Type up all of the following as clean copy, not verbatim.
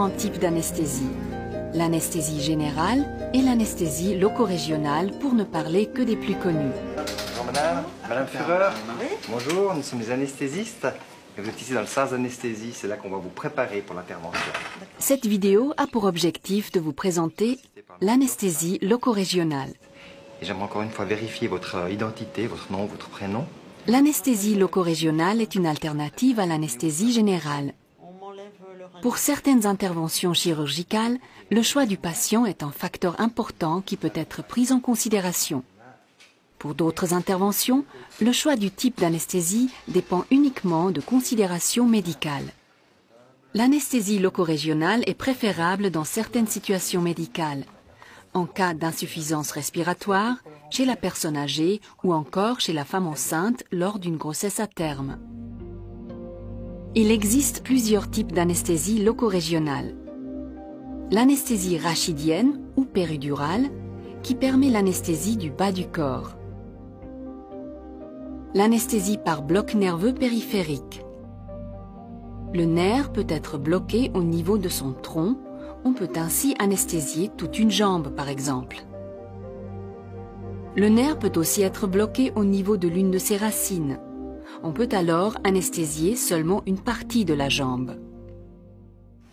différents types d'anesthésie. L'anesthésie générale et l'anesthésie loco-régionale, pour ne parler que des plus connues. Bonjour madame, madame Führer. Oui. Bonjour, nous sommes les anesthésistes. Et vous êtes ici dans le sens d'anesthésie, c'est là qu'on va vous préparer pour l'intervention. Cette vidéo a pour objectif de vous présenter l'anesthésie loco-régionale. Et j'aimerais encore une fois vérifier votre identité, votre nom, votre prénom. L'anesthésie loco-régionale est une alternative à l'anesthésie générale. Pour certaines interventions chirurgicales, le choix du patient est un facteur important qui peut être pris en considération. Pour d'autres interventions, le choix du type d'anesthésie dépend uniquement de considérations médicales. L'anesthésie loco-régionale est préférable dans certaines situations médicales, en cas d'insuffisance respiratoire, chez la personne âgée ou encore chez la femme enceinte lors d'une grossesse à terme. Il existe plusieurs types d'anesthésie loco-régionale. L'anesthésie rachidienne ou péridurale, qui permet l'anesthésie du bas du corps. L'anesthésie par bloc nerveux périphérique. Le nerf peut être bloqué au niveau de son tronc. On peut ainsi anesthésier toute une jambe, par exemple. Le nerf peut aussi être bloqué au niveau de l'une de ses racines. On peut alors anesthésier seulement une partie de la jambe.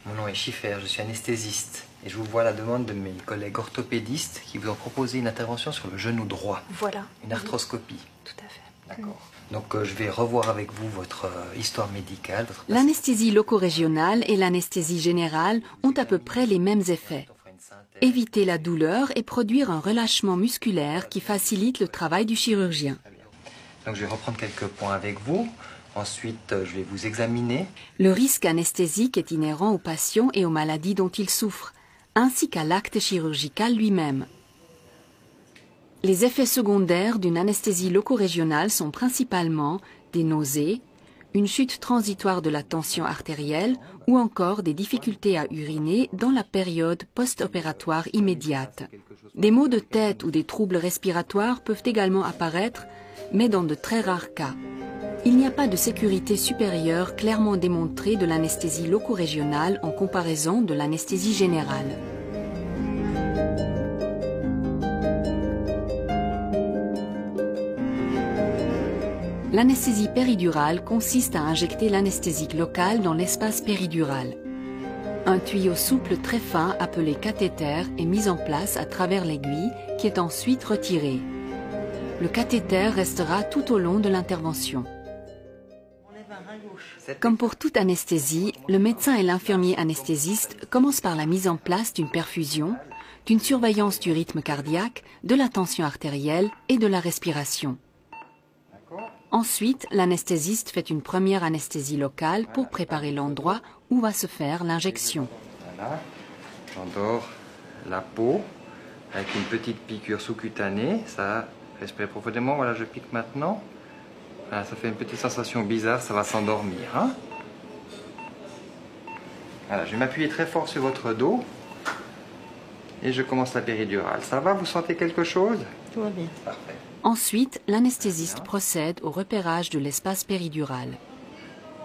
Mon nom est Schiffer, je suis anesthésiste. Et je vous vois à la demande de mes collègues orthopédistes qui vous ont proposé une intervention sur le genou droit. Voilà. Une arthroscopie. Tout à fait. D'accord. Donc je vais revoir avec vous votre histoire médicale. L'anesthésie loco-régionale et l'anesthésie générale ont à peu près les mêmes effets. Éviter la douleur et produire un relâchement musculaire qui facilite le travail du chirurgien. Donc je vais reprendre quelques points avec vous. Ensuite, je vais vous examiner. Le risque anesthésique est inhérent aux patients et aux maladies dont ils souffrent, ainsi qu'à l'acte chirurgical lui-même. Les effets secondaires d'une anesthésie loco-régionale sont principalement des nausées, une chute transitoire de la tension artérielle ou encore des difficultés à uriner dans la période post-opératoire immédiate. Des maux de tête ou des troubles respiratoires peuvent également apparaître, mais dans de très rares cas. Il n'y a pas de sécurité supérieure clairement démontrée de l'anesthésie loco-régionale en comparaison de l'anesthésie générale. L'anesthésie péridurale consiste à injecter l'anesthésique locale dans l'espace péridural. Un tuyau souple très fin appelé cathéter est mis en place à travers l'aiguille qui est ensuite retirée. Le cathéter restera tout au long de l'intervention. Comme pour toute anesthésie, le médecin et l'infirmier anesthésiste commencent par la mise en place d'une perfusion, d'une surveillance du rythme cardiaque, de la tension artérielle et de la respiration. Ensuite, l'anesthésiste fait une première anesthésie locale pour préparer l'endroit où va se faire l'injection. Voilà, j'endors la peau avec une petite piqûre sous-cutanée. Ça, respire profondément. Voilà, je pique maintenant. Voilà, ça fait une petite sensation bizarre, ça va s'endormir. Hein? Voilà, je vais m'appuyer très fort sur votre dos et je commence la péridurale. Ça va, vous sentez quelque chose? Tout va bien. Parfait. Ensuite, l'anesthésiste procède au repérage de l'espace péridural.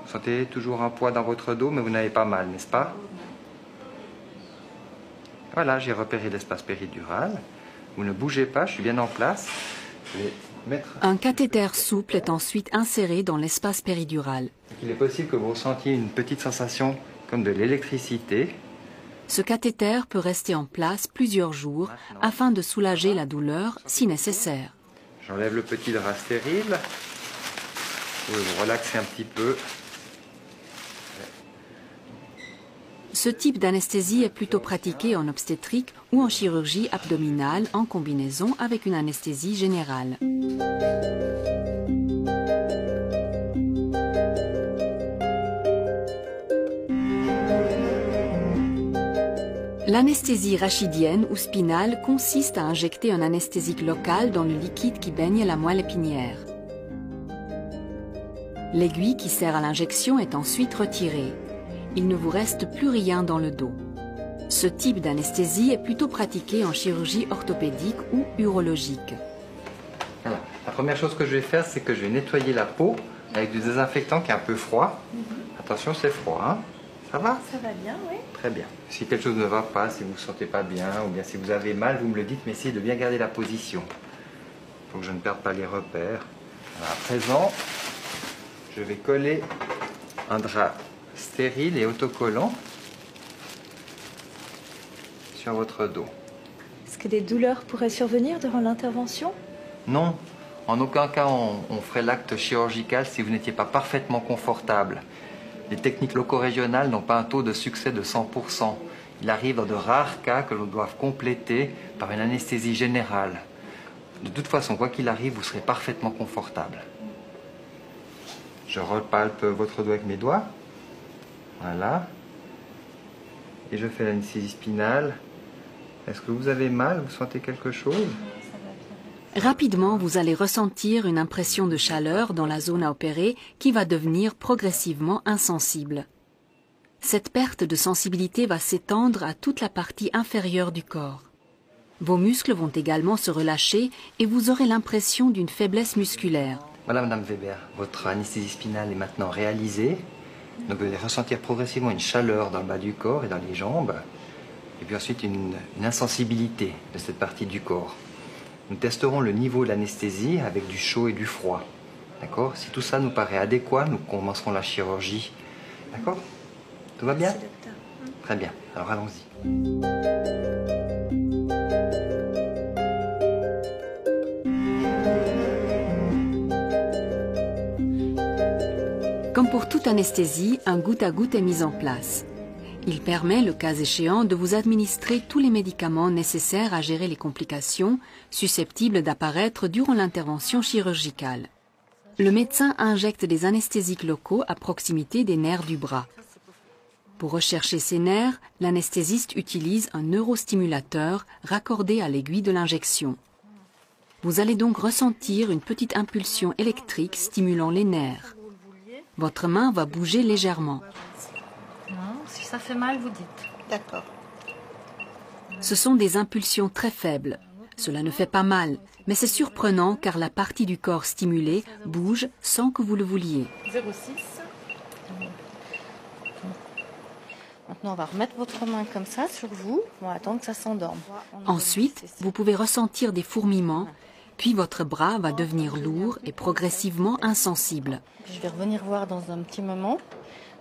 Vous sentez toujours un poids dans votre dos, mais vous n'avez pas mal, n'est-ce pas? Voilà, j'ai repéré l'espace péridural. Vous ne bougez pas, je suis bien en place. Je vais mettre... Un cathéter souple est ensuite inséré dans l'espace péridural. Il est possible que vous ressentiez une petite sensation comme de l'électricité. Ce cathéter peut rester en place plusieurs jours afin de soulager la douleur si nécessaire. J'enlève le petit drap stérile. Vous pouvez vous relaxer un petit peu. Ce type d'anesthésie est plutôt pratiqué en obstétrique ou en chirurgie abdominale en combinaison avec une anesthésie générale. L'anesthésie rachidienne ou spinale consiste à injecter un anesthésique local dans le liquide qui baigne la moelle épinière. L'aiguille qui sert à l'injection est ensuite retirée. Il ne vous reste plus rien dans le dos. Ce type d'anesthésie est plutôt pratiqué en chirurgie orthopédique ou urologique. Voilà. La première chose que je vais faire, c'est que je vais nettoyer la peau avec du désinfectant qui est un peu froid. Attention, c'est froid, hein? Ça va? Ça va bien, oui. Très bien. Si quelque chose ne va pas, si vous ne vous sentez pas bien, ou bien si vous avez mal, vous me le dites, mais essayez de bien garder la position. Il faut que je ne perde pas les repères. Alors, à présent, je vais coller un drap stérile et autocollant sur votre dos. Est-ce que des douleurs pourraient survenir durant l'intervention? Non, en aucun cas on ferait l'acte chirurgical si vous n'étiez pas parfaitement confortable. Les techniques loco-régionales n'ont pas un taux de succès de 100%. Il arrive dans de rares cas que l'on doive compléter par une anesthésie générale. De toute façon, quoi qu'il arrive, vous serez parfaitement confortable. Je repalpe votre dos avec mes doigts. Voilà. Et je fais l'anesthésie spinale. Est-ce que vous avez mal? Vous sentez quelque chose? Rapidement, vous allez ressentir une impression de chaleur dans la zone à opérer qui va devenir progressivement insensible. Cette perte de sensibilité va s'étendre à toute la partie inférieure du corps. Vos muscles vont également se relâcher et vous aurez l'impression d'une faiblesse musculaire. Voilà, Madame Weber, votre anesthésie spinale est maintenant réalisée. Donc vous allez ressentir progressivement une chaleur dans le bas du corps et dans les jambes. Et puis ensuite une insensibilité de cette partie du corps. Nous testerons le niveau de l'anesthésie avec du chaud et du froid. D'accord? Si tout ça nous paraît adéquat, nous commencerons la chirurgie. D'accord? Tout va bien? Très bien. Alors allons-y. Comme pour toute anesthésie, un goutte à goutte est mis en place. Il permet, le cas échéant, de vous administrer tous les médicaments nécessaires à gérer les complications susceptibles d'apparaître durant l'intervention chirurgicale. Le médecin injecte des anesthésiques locaux à proximité des nerfs du bras. Pour rechercher ces nerfs, l'anesthésiste utilise un neurostimulateur raccordé à l'aiguille de l'injection. Vous allez donc ressentir une petite impulsion électrique stimulant les nerfs. Votre main va bouger légèrement. Si ça fait mal, vous dites. D'accord. Ce sont des impulsions très faibles. Cela ne fait pas mal, mais c'est surprenant car la partie du corps stimulée bouge sans que vous le vouliez. 0,6. Maintenant, on va remettre votre main comme ça sur vous. On va attendre que ça s'endorme. Ensuite, vous pouvez ressentir des fourmillements, puis votre bras va devenir lourd et progressivement insensible. Je vais revenir voir dans un petit moment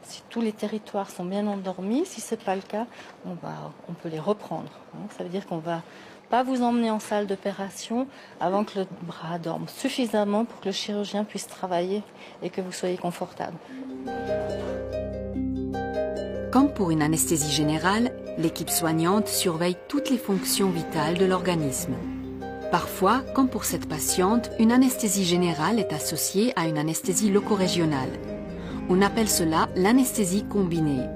si tous les territoires sont bien endormis. Si ce n'est pas le cas, on peut les reprendre. Ça veut dire qu'on ne va pas vous emmener en salle d'opération avant que le bras dorme suffisamment pour que le chirurgien puisse travailler et que vous soyez confortable. Comme pour une anesthésie générale, l'équipe soignante surveille toutes les fonctions vitales de l'organisme. Parfois, comme pour cette patiente, une anesthésie générale est associée à une anesthésie loco-régionale. On appelle cela l'anesthésie combinée.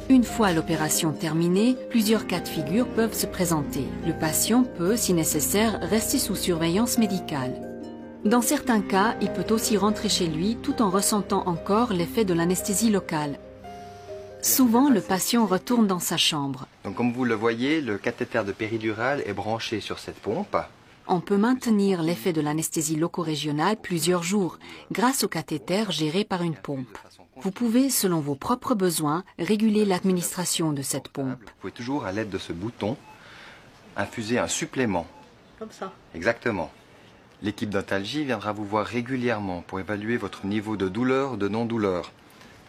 Une fois l'opération terminée, plusieurs cas de figure peuvent se présenter. Le patient peut, si nécessaire, rester sous surveillance médicale. Dans certains cas, il peut aussi rentrer chez lui tout en ressentant encore l'effet de l'anesthésie locale. Souvent, le patient retourne dans sa chambre. Donc comme vous le voyez, le cathéter de péridurale est branché sur cette pompe. On peut maintenir l'effet de l'anesthésie loco-régionale plusieurs jours grâce au cathéter géré par une pompe. Vous pouvez, selon vos propres besoins, réguler l'administration de cette pompe. Vous pouvez toujours, à l'aide de ce bouton, infuser un supplément. Comme ça. Exactement. L'équipe d'Intalgie viendra vous voir régulièrement pour évaluer votre niveau de douleur ou de non-douleur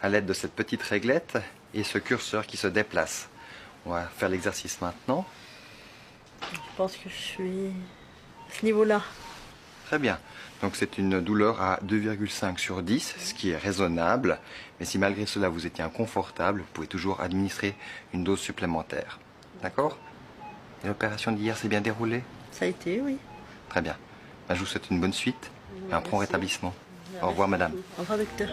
à l'aide de cette petite réglette et ce curseur qui se déplace. On va faire l'exercice maintenant. Je pense que je suis à ce niveau-là. Très bien. Donc c'est une douleur à 2,5 sur 10, ce qui est raisonnable. Mais si malgré cela vous étiez inconfortable, vous pouvez toujours administrer une dose supplémentaire. D'accord? Et l'opération d'hier s'est bien déroulée? Ça a été, oui. Très bien. Ben, je vous souhaite une bonne suite et un prompt rétablissement. Au revoir, madame. Au revoir, docteur.